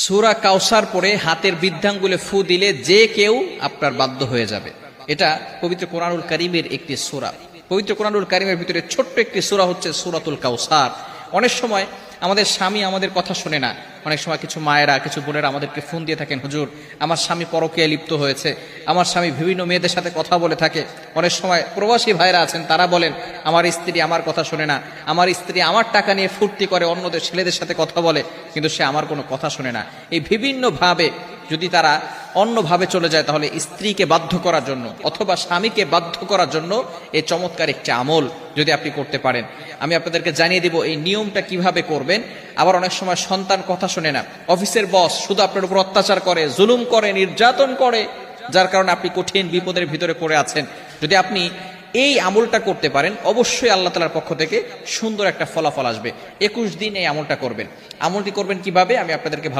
সূরা কাউসার পড়ে হাতের বৃদ্ধাঙ্গুলে ফু দিলে যে কেউ আপনার বাধ্য হয়ে যাবে। এটা পবিত্র কোরআনুল কারীমের একটি সূরা। পবিত্র কোরআনুল কারীমের ভিতরে ছোট্ট একটি সূরা হচ্ছে সূরাতুল কাউসার। অনেক সময় আমাদের স্বামী আমাদের কথা শোনে না। অনেক সময় কিছু মায়েরা, কিছু বোনেরা আমাদেরকে ফোন দিয়ে থাকেন, হুজুর আমার স্বামী পরকীয়ায় লিপ্ত হয়েছে, আমার স্বামী বিভিন্ন মেয়েদের সাথে কথা বলে থাকে। অনেক সময় প্রবাসী ভাইরা আছেন, তারা বলেন আমার স্ত্রী আমার কথা শোনে না, আমার স্ত্রী আমার টাকা নিয়ে ফুর্তি করে অন্যদের ছেলেদের সাথে কথা বলে, কিন্তু সে আমার কোনো কথা শোনে না। এই বিভিন্নভাবে যদি তারা অন্যভাবে চলে যায়, তাহলে স্ত্রীকে বাধ্য করার জন্য অথবা স্বামীকে বাধ্য করার জন্য এই চমৎকার একটি আমল যদি আপনি করতে পারেন, আমি আপনাদেরকে জানিয়ে দিব এই নিয়মটা কিভাবে করবেন। আবার অনেক সময় সন্তান কথা শোনে না, অফিসের বস শুধু আপনার উপর অত্যাচার করে, জুলুম করে, নির্যাতন করে, যার কারণে আপনি কঠিন বিপদের ভিতরে পড়ে আছেন। যদি আপনি এই আমলটা করতে পারেন, অবশ্যই আল্লাহ তাআলার পক্ষ থেকে সুন্দর একটা ফলাফল আসবে। 21 দিন এই আমলটা করবেন। আমলটি করবেন কিভাবে আমি আপনাদেরকে ভালো